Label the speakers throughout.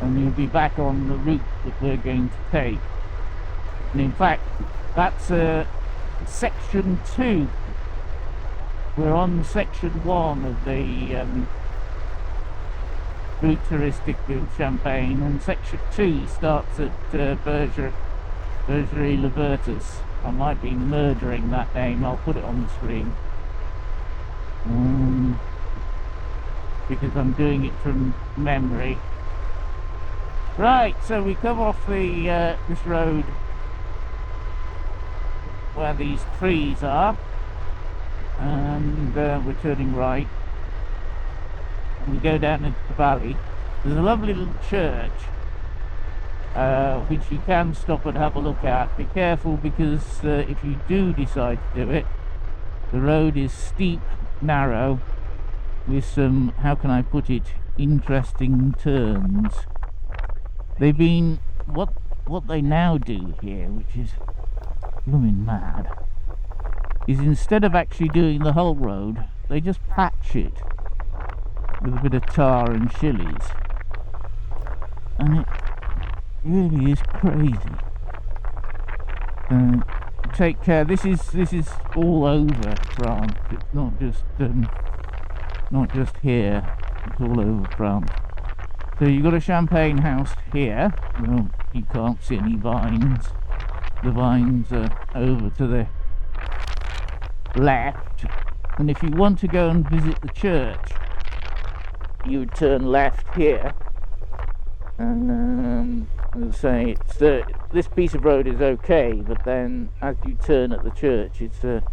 Speaker 1: and you'll be back on the route that we're going to take. And in fact, that's section 2. We're on section 1 of the route touristic of Champagne, and section 2 starts at 𝗪𝗪𝗔𝗪𝗔. I might be murdering that name. I'll put it on the screen because I'm doing it from memory. Right, so we come off the this road where these trees are, and we're turning right, and we go down into the valley. There's a lovely little church which you can stop and have a look at. Be careful, because if you do decide to do it, the road is steep, narrow, with some, how can I put it, interesting turns. They've been, what they now do here, which is blooming mad, is instead of actually doing the whole road, they just patch it with a bit of tar and chilies, and it really is crazy. Take care. This is all over France. It's not just here. It's all over France. So you've got a champagne house here. Well, you can't see any vines. The vines are over to the left. And if you want to go and visit the church, you would turn left here. And as I say, it's this piece of road is okay, but then as you turn at the church, it's a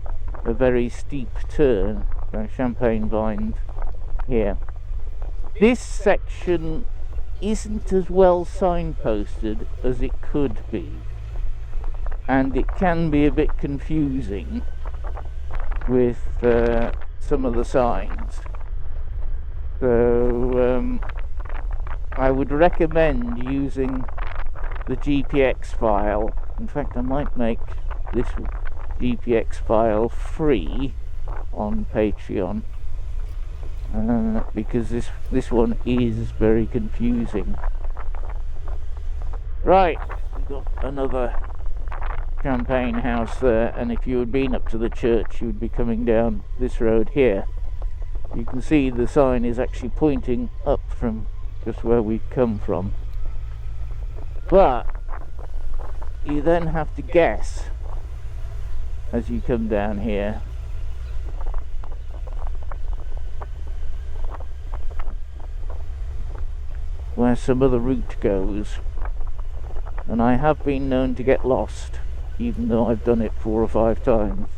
Speaker 1: very steep turn. Champagne vines here. This section isn't as well signposted as it could be, and it can be a bit confusing with some of the signs. So I would recommend using the GPX file. In fact, I might make this GPX file free on Patreon, because this one is very confusing. Right, we've got another champagne house there, and if you had been up to the church, you would be coming down this road here. You can see the sign is actually pointing up from just where we've come from, but you then have to guess as you come down here where some of the route goes, and I have been known to get lost, even though I've done it 4 or 5 times.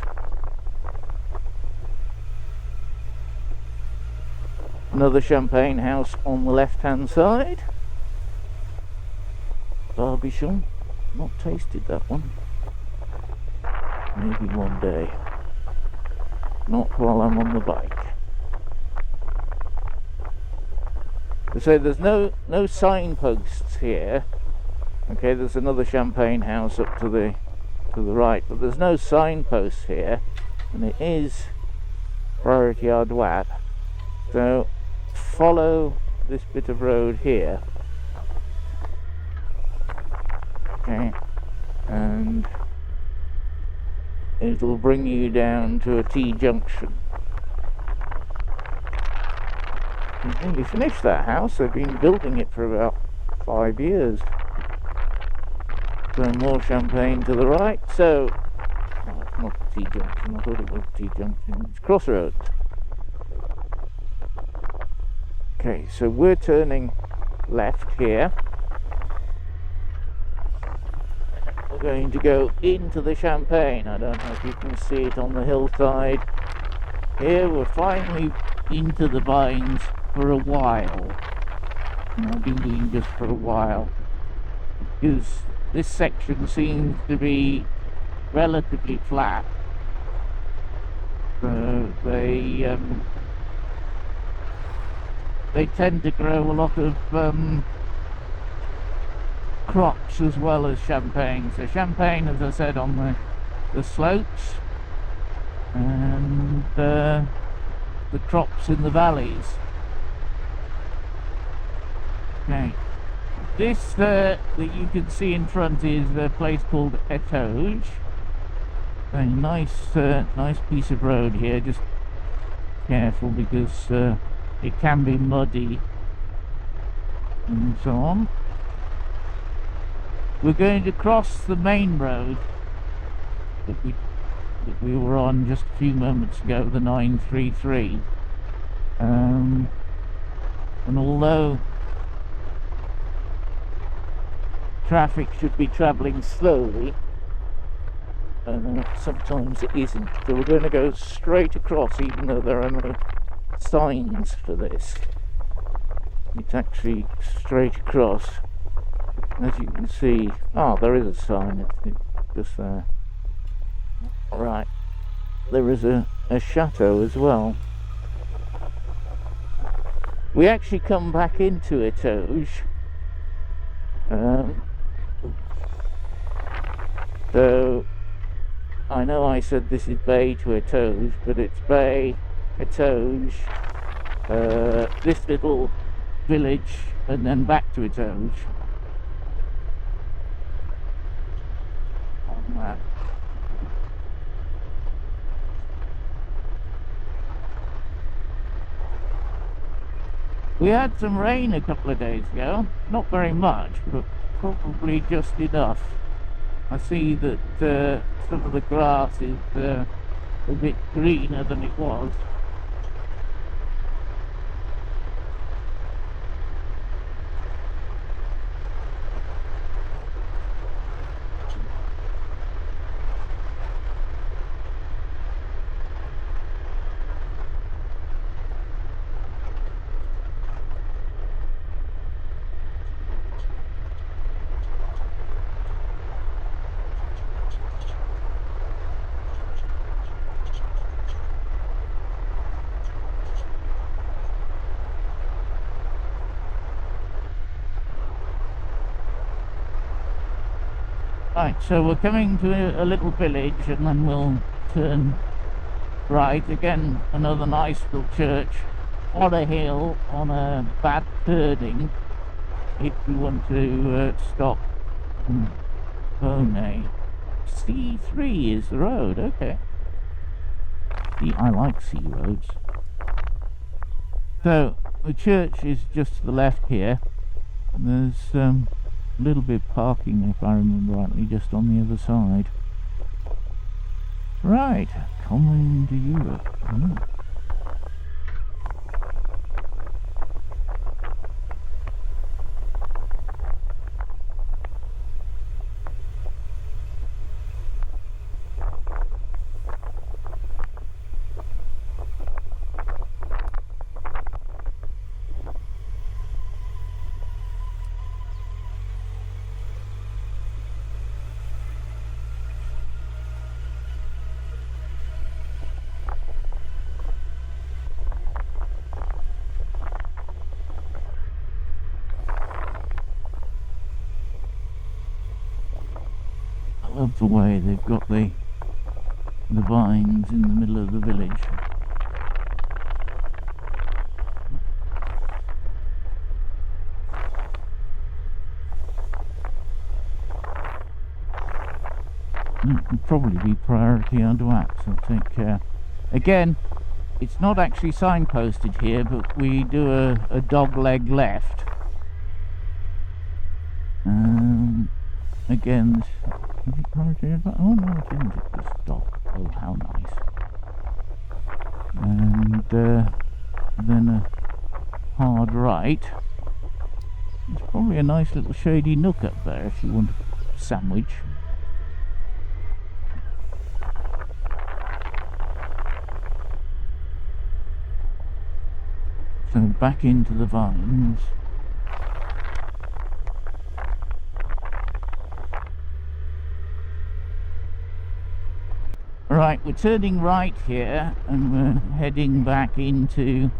Speaker 1: Another champagne house on the left hand side. 𝗪𝗪𝗔𝗪𝗔. Not tasted that one. Maybe one day. Not while I'm on the bike. So there's no signposts here. Okay, there's another champagne house up to the right, but there's no signposts here, and it is 𝗪𝗪𝗪𝗪𝗪. So follow this bit of road here. Okay, and it'll bring you down to a T-junction. I nearly finished that house. They've been building it for about 5 years. So more champagne to the right. So, oh, it's not a T-junction. I thought it was a T-junction. It's crossroads. Okay, so we're turning left here. We're going to go into the champagne. I don't know if you can see it on the hillside. Here we're finally into the vines for a while. And I've been doing just for a while, because this section seems to be relatively flat. So they tend to grow a lot of crops as well as champagne. So champagne, as I said, on the slopes, and the crops in the valleys. Okay, This that you can see in front is a place called Etoges. A nice piece of road here. Just careful because it can be muddy and so on. We're going to cross the main road that we were on just a few moments ago, the 933. And although traffic should be travelling slowly, sometimes it isn't. So we're going to go straight across, even though there are no signs for this. It's actually straight across, as you can see. Oh, there is a sign. It's just there. Right, there is a chateau as well. We actually come back into Etoges. So I know I said this is Baye To Etoges, but it's Baye, Etoges, this little village, and then back to Etoges. On that. We had some rain a couple of days ago, not very much, but probably just enough. I see that some of the grass is a bit greener than it was. Right, so we're coming to a little village and then we'll turn right. Again, another nice little church on a hill on a bad turning if you want to stop in Shoei. C3 is the road, okay. See, I like C roads. So the church is just to the left here. There's a little bit of parking, if I remember rightly, just on the other side. Right, coming to Europe. I love the way they've got the vines in the middle of the village. That would probably be priority under acts, I'll take care. Again, it's not actually signposted here, but we do a dog leg left. Again, is it priority? Oh no, it isn't. It just stopped. Oh, how nice. And then a hard right. There's probably a nice little shady nook up there if you want a sandwich. So back into the vines. Right, we're turning right here and we're heading back into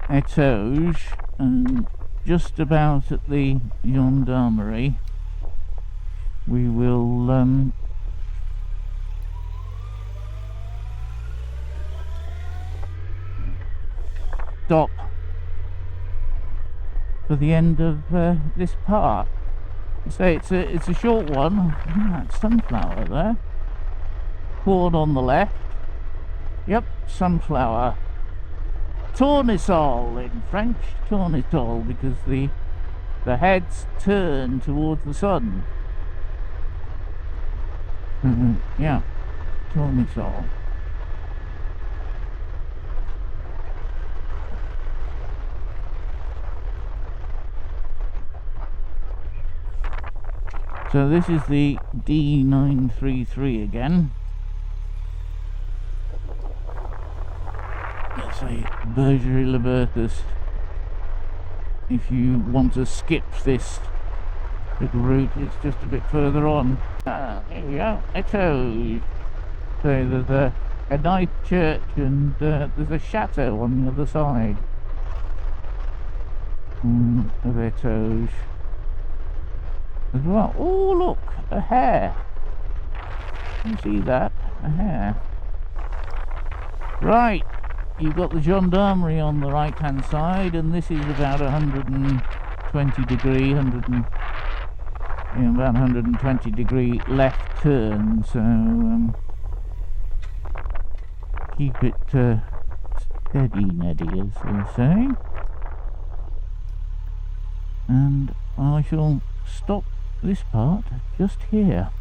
Speaker 1: Etoges, and just about at the gendarmerie we will stop for the end of this part. So it's a short one. That sunflower there. Corn on the left. Yep, sunflower. Tournesol in French, tournesol, because the heads turn towards the sun. Yeah, tournesol. So this is the D933 again. It's a 𝗪𝗫𝗪𝗏𝗪. If you want to skip this little route, it's just a bit further on. Here we go, Etoges. So there's a nice church and there's a chateau on the other side of Etoges as well. Oh look, a hare. You see that? A hare. Right, you've got the gendarmerie on the right hand side, and this is about 120 degree, about 120 degree left turn, so keep it steady, Neddy, as they say. And I shall stop this part just here.